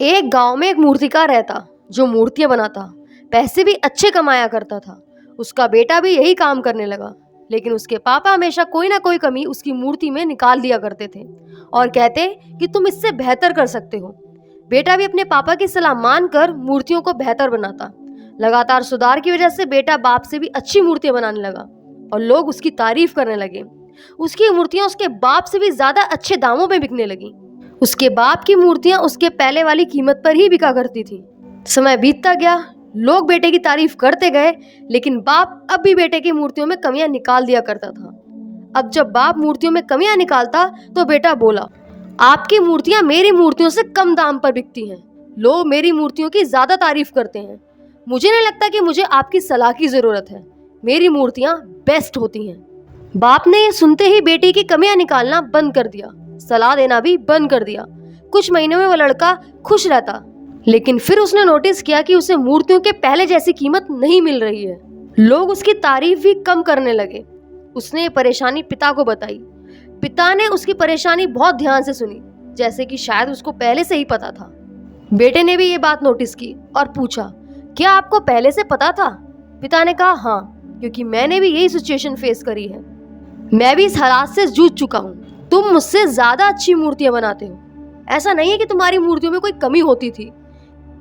एक गांव में एक मूर्तिकार रहता जो मूर्तियां बनाता, पैसे भी अच्छे कमाया करता था। उसका बेटा भी यही काम करने लगा, लेकिन उसके पापा हमेशा कोई ना कोई कमी उसकी मूर्ति में निकाल दिया करते थे और कहते कि तुम इससे बेहतर कर सकते हो। बेटा भी अपने पापा की सलाह मानकर मूर्तियों को बेहतर बनाता। लगातार सुधार की वजह से बेटा बाप से भी अच्छी मूर्तियां बनाने लगा और लोग उसकी तारीफ करने लगे। उसकी मूर्तियां उसके बाप से भी ज्यादा अच्छे दामों में बिकने लगी। उसके बाप की मूर्तियां उसके पहले वाली कीमत पर ही बिका करती थी। समय बीतता गया, लोग बेटे की तारीफ करते गए, लेकिन बाप अब भी बेटे की मूर्तियों में कमियां निकाल दिया करता था। अब जब बाप मूर्तियों में कमियां निकालता तो बेटा बोला, आपकी मूर्तियां मेरी मूर्तियों से कम दाम पर बिकती हैं। लोग मेरी मूर्तियों की ज्यादा तारीफ करते हैं। मुझे नहीं लगता कि मुझे आपकी सलाह की जरूरत है। मेरी मूर्तियां बेस्ट होती हैं। बाप ने ये सुनते ही बेटी की कमियां निकालना बंद कर दिया, सलाह देना भी बंद कर दिया। कुछ महीनों में वो लड़का खुश रहता, लेकिन फिर उसने नोटिस किया कि उसे मूर्तियों के पहले जैसी कीमत नहीं मिल रही है। लोग उसकी तारीफ भी कम करने लगे। उसने ये परेशानी पिता को बताई। पिता ने उसकी परेशानी बहुत ध्यान से सुनी, जैसे कि शायद उसको पहले से ही पता था। बेटे ने भी ये बात नोटिस की और पूछा, क्या आपको पहले से पता था? पिता ने कहा, हाँ, क्योंकि मैंने भी यही सिचुएशन फेस करी है। मैं भी इस हालात से जूझ चुका हूँ। तुम मुझसे ज्यादा अच्छी मूर्तियां बनाते हो। ऐसा नहीं है कि तुम्हारी मूर्तियों में कोई कमी होती थी,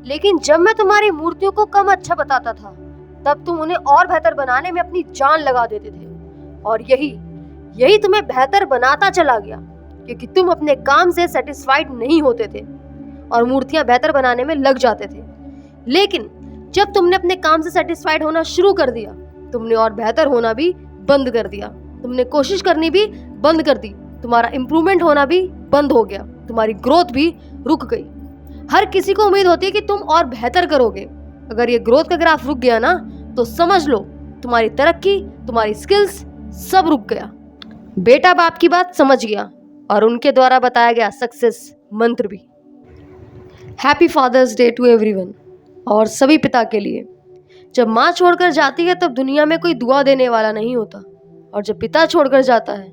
लेकिन जब मैं तुम्हारी मूर्तियों को कम अच्छा बताता था, तब तुम उन्हें और बेहतर बनाने में अपनी जान लगा देते थे। और यही तुम्हें बेहतर बनाता चला गया, क्योंकि तुम अपने काम से सेटिस्फाइड नहीं होते थे और मूर्तियां बेहतर बनाने में लग जाते थे। लेकिन जब तुमने अपने काम से सेटिस्फाइड होना शुरू कर दिया, तुमने और बेहतर होना भी बंद कर दिया। तुमने कोशिश करनी भी बंद कर दी। तुम्हारा इम्प्रूवमेंट होना भी बंद हो गया। तुम्हारी ग्रोथ भी रुक गई। हर किसी को उम्मीद होती है कि तुम और बेहतर करोगे। अगर ये ग्रोथ का ग्राफ रुक गया ना, तो समझ लो तुम्हारी तरक्की, तुम्हारी स्किल्स सब रुक गया। बेटा बाप की बात समझ गया और उनके द्वारा बताया गया सक्सेस मंत्र भी। Happy Father's Day to everyone. और सभी पिता के लिए। जब माँ छोड़कर जाती है तब दुनिया में कोई दुआ देने वाला नहीं होता, और जब पिता छोड़कर जाता है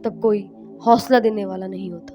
तब कोई हौसला देने वाला नहीं होता।